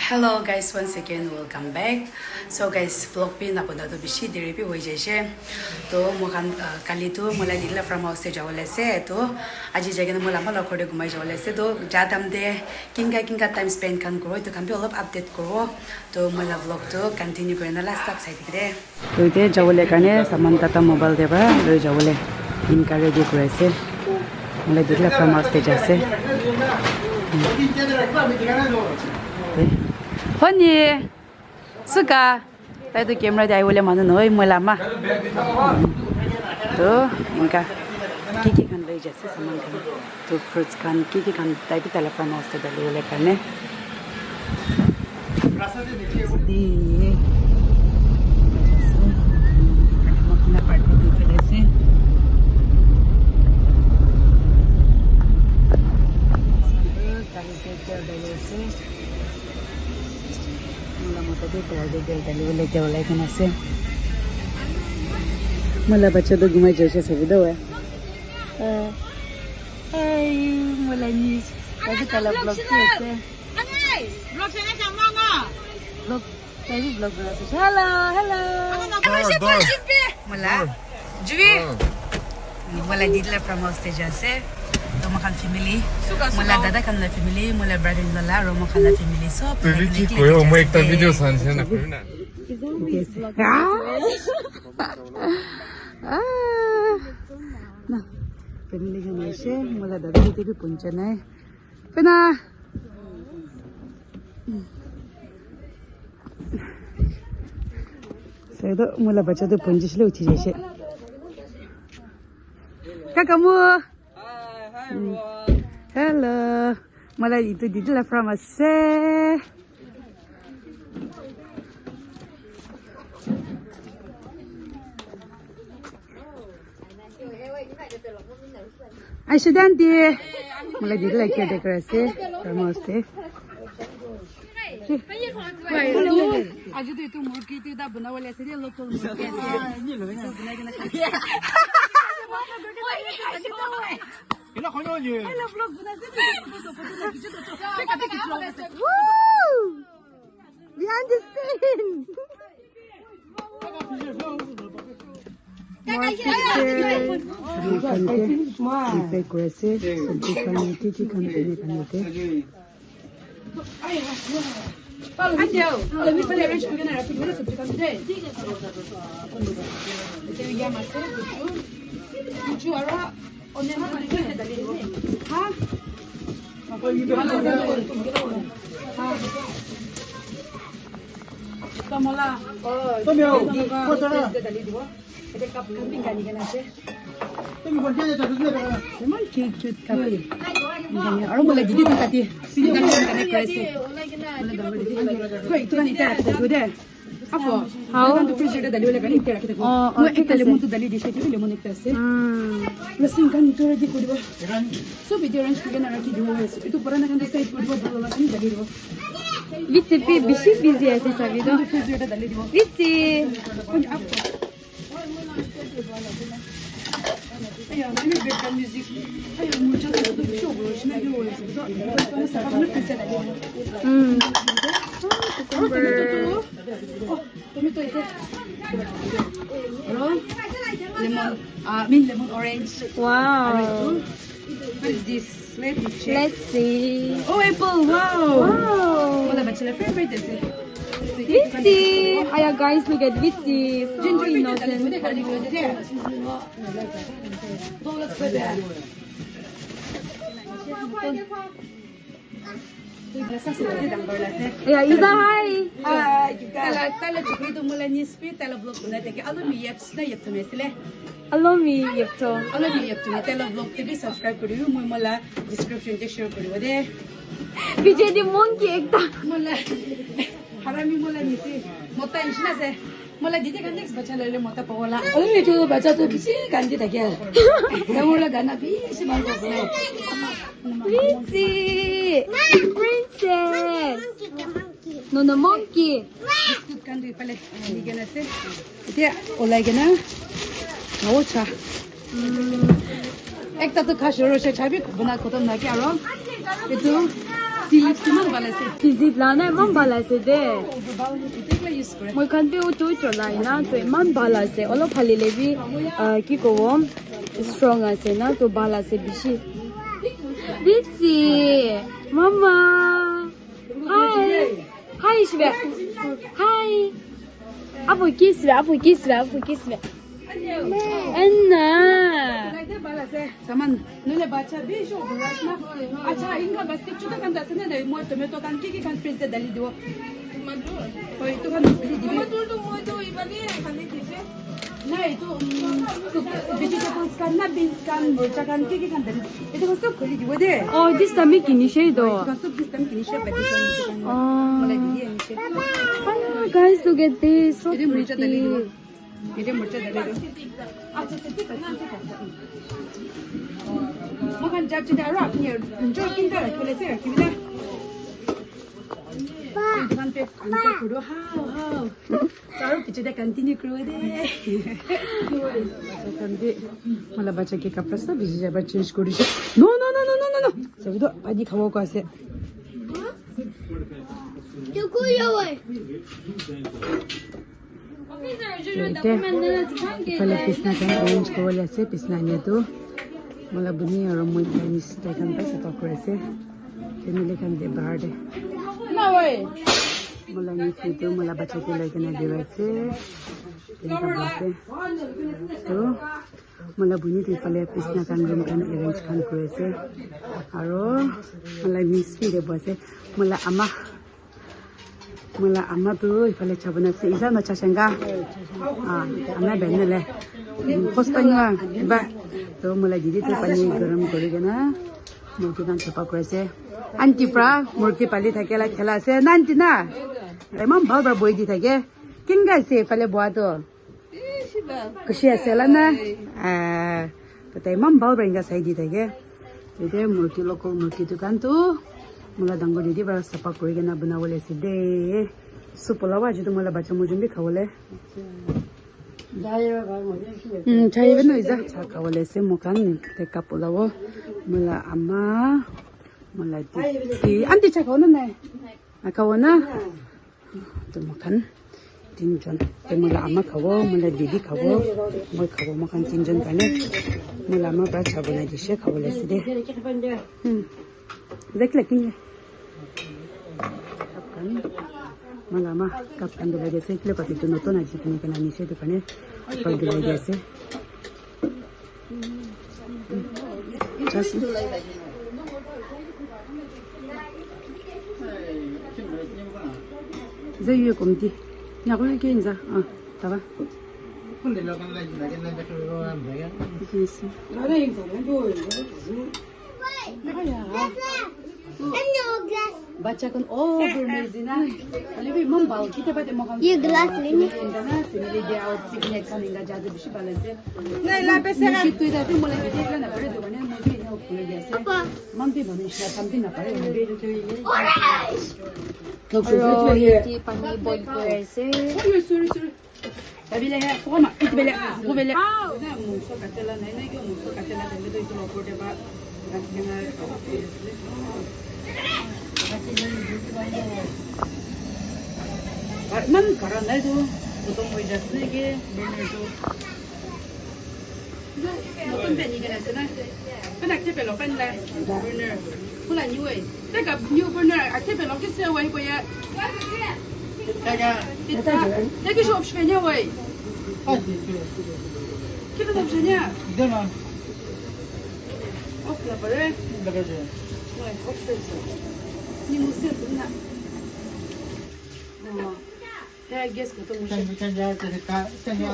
Hello guys, once again welcome back. So guys, vlog pe na puna to bishi dere pe hoi jaise. To mokan kali to mola dilla from house se jawale se to aji jage na mola mala khode gumai jawale se to jadam de kinga time spend kan koro to kan be all update koro to mola vlog to continue korna last tak side de. To de jawale kane samanta ta mobile de ba lo jawale inka ready korese. Mola dilla from house se jase. Honey, suka, tadi tu kamera dia boleh mana noi melama. Tu, inka, kiki kan lagi jasa saman kan, tu fruits kan, kiki kan, tadi telefon mau sudah boleh kan ne. Di, makna party tu kerja. Kali kerja berlese. Tadi terlalu jauh dari jauh lagi nasi. Mula baca tu gimana jauh saya video ya. Hey, mula ni. Tadi kalau vlog tu saya. Vlog saya macam mana? Vlog, tadi vlog berapa? Hello, hello. Mula, Jui. Mula di dalam from house saja saya. To makan family. Mula dada kan na family, mula brother-in-law la, ro makan na family. So, Vicky koyo mo ekta video sanse na korna. Na. Family kan aise, mula dada dite bhi puncha nai. Pena. Saya tu mula baca tu punca selalu uti aise. Kamu? Hello. Malah itu di dalam from ase. Aisyah danti. Malah di dalam kita dekorasi from ase. Aja tu itu murki itu dah benar oleh saya lokal murki. Ina kono je. Woo! Behind the scene. Onen mana kita dalil ni? Ha? Kamola. Tomio, kota. Dalil dua. Ada kap kambing kan ikan aja. Tomio kon dia jatuh sudah. Memang cute kambing. Ini orang boleh jadi tu tadi. Sini kan kena kerasi. Kau itu kan ikan tu deh. Apa? How? Kan tu freezer dah dalil kan ikan kita. Oh, kita lemon tu dalil di situ lemon ikan sih. Mesin kan itu lagi kudu. So video range kita nak lagi dua. Itu pernah kan saya kudu buat lagi dalil. Vite pe bishi busy aise sa video. Freezer dah dalil. Vite. Ayah, ini background music. Ayah, muncul tu show bro. Sini dia boleh. So, saya nak freezer dalil. Oh, tomato itu. Lemon, lemon orange. Wow. What is this? Let's see. Oh, apple. Wow. Wow. What about your favorite? Vite. Aya guys, look at Vite. So innocent. Yeah, Isa hi. Tala chukri tu mula ni speed tala vlog na teke alo mi yaps na yap tu mesle Allow me yepto. alo mi yap tu tala vlog te bi subscribe kariu mu mala description te share kariu de Vijay di monkey ekta. mala harami mula ni si mota isna se mala dite kan next bacha lele mota pawala alo mi tu bacha tu bisi kan di teke mula gana bi si mal ko Vite. Princess. No, no monkey. biscuit kan di pale ni gana se dia olai gana naocha ekta tu khashoro se chabi bana kotam na kya ro itu Philips man bala se. Physics lana man bala se de. Tekla use kore. Moi kan pe utu lai na to man bala se. Olo phali lebi ki kowo strong ase na to bala se bishi. Vitsi, mama. Hi. Hi Shiva. Hi. Apo kiss me. Anna. Saman, nule bacha be show right na. Acha inga basket chuta kan dasne na mo tomato kan ki kan freeze de dali do. Hoy to kan bili di. Mo to ibali khali dise. Nai to vegetables kan na beans kan morcha kan ki kan dali. Ito ko सब khali di wede. Oh, this time me kini shade do. Ko सब system ki nisha pati kan. Mala di nisha. Guys, look at this. So Ito morcha dali do. pretty. Ito morcha dali do. Acha tete kan na tete. Makan jab chida rap ni enjoy kin da khole se rakhi da. Dukan pe answer kuro how. Charo piche de continue kuro de. Kandi mala bacha ke kapra sa biji jaba change kori she. No. Sabi do adi khawo ko ase. Pala pisna kan orange ko wala se pisna niya to. Mala buni aro mo Chinese ta kan pa sa to kore se. Pinili kan de bahar de. Mula ni situ mula baca ke lagi na diwase. Tinta to mula bunyi di pale pisna kan room kan arrange kan kuese. Aro mula miss de bose mula ama tu pale chabana se isa na chashanga. Ama benele. Postanya ba to mula didi tu pani garam kori gana. Mungkin kan cepat kuese. Anti pra murki pali thakela khela se nanti na emam bhal boy di thake kinga se pale boato kushi asela na pata emam bhal inga sai di thake ede murki local murki dukan tu mula dango di bara sapa kori gena banawale se de supolawa jitu mula bacha mujun bi khawale chai beno iza cha khawale se mukan te kapulawo mula ama mulai di anti cak kawan na, kawan na, tu makan tinjon, tu mula ama kawo, mula didi kawo, mula kawo makan tinjon kan mula ama baca benda dishe kawo lesi deh. Dek lagi ni, kapan, mula ama kapan dulu aja sih, lepas itu nonton aja tu ni kan anishe tu kan kalau dulu aja sih. Zai komti. Na ko ke inza. Taba. 근데 나간 날 나간 거 뭐야? Yes. Ara yin ko do. Bacha kan bernezina. Alibi mambal kita pada makan. Ye glass ni. Indana sini dia out picnic kan inga jadu bishi balance. Nai la pesera. Itu ida tu mulai dia kan na pare do bane movie ne upule dia se. Mampi banish na something na pare movie. Aro yeti pani boil kurese. Sorry. Tapi lah, koma, itu bela. Na muso katela na ko muso katela dele do itu lopo de ba. Man karan na do, utong mo jasne ke burner do. Notun pe ni kana sana. Kana ke pelo pan la burner. Pula ni we. Taka new burner, ake pelo ke se we ko ya. Jakie się obświeniały? Kiedy to obświenia? Dema. Okla, ale? Bagaże. Oj, obświenia. Nie muszę, na. No. Ja giesko to muszę. Kan ja te ka kan ja.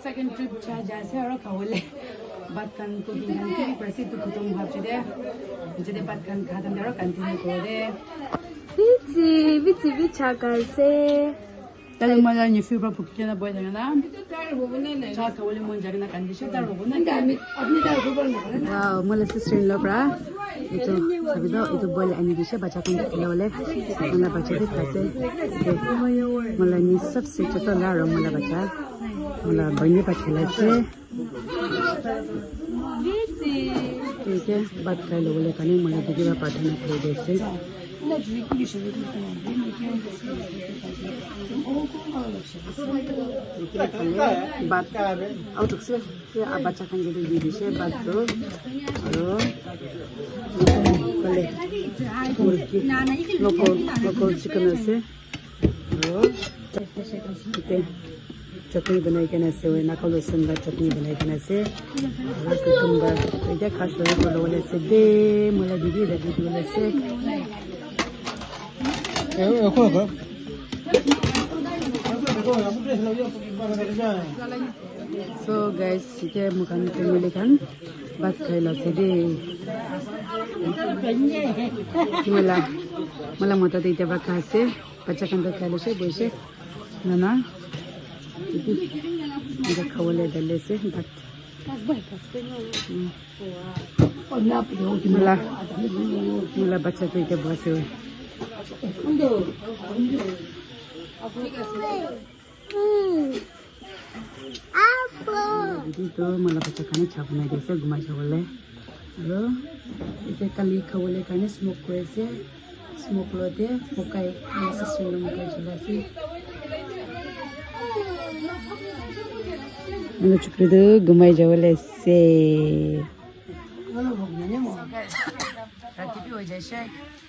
Second trip charge से और खावले बात kan cooking kan kiri presi tu kutung hap jadi baat kan khatam daro continue kore Vitsi bicha karse. Tadi malah ni fibra bukti na boy dengan cha ka wali mon jagna condition tar hobo na wow मलाई sister in law pra itu sabido itu boleh ani dishe bacha kan khilawale मलाई bacha de khase मलाई ni sabse chota la ro मलाई bacha मलाई बहनी pa khilase ठीक है बात कर लो बोले कने मलाई दिगेबा प्रार्थना कर देसे बात आउट से बच्चा kan jadi di sini batu local chicken আছে चटनी बनाइकन আছে ওই নাকল সুন্দর चटनी बनाइकन আছে और कुकुम्बर এটা খাস করে বলে আছে দে मला দিদি দাদি বলে আছে So guys, kita makan family kan, bat kailah sedih. Malah mata tu itu bakat se, baca kan tu kailah se, boleh se, nana. Jadi kita kawal dah se, bat. Malah baca tu itu buat se. Jadi tu malah baca kan cap naik desa gumai cawale, lo itu kali kawale kan smoke kuese, smoke lo deh, mukai masa sebelum mukai jelasi. Mana cukri tu gumai cawale se. Rati pi wajah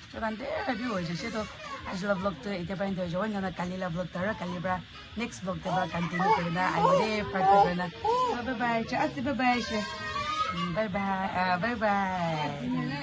so kan deh rati wajah tu. Ajla vlog tu itu paling tu jauh, jangan kali la vlog tu, kali bra next vlog tu bra continue kerana, ayo deh part kerana. Bye bye, cakap bye bye, bye bye, bye bye.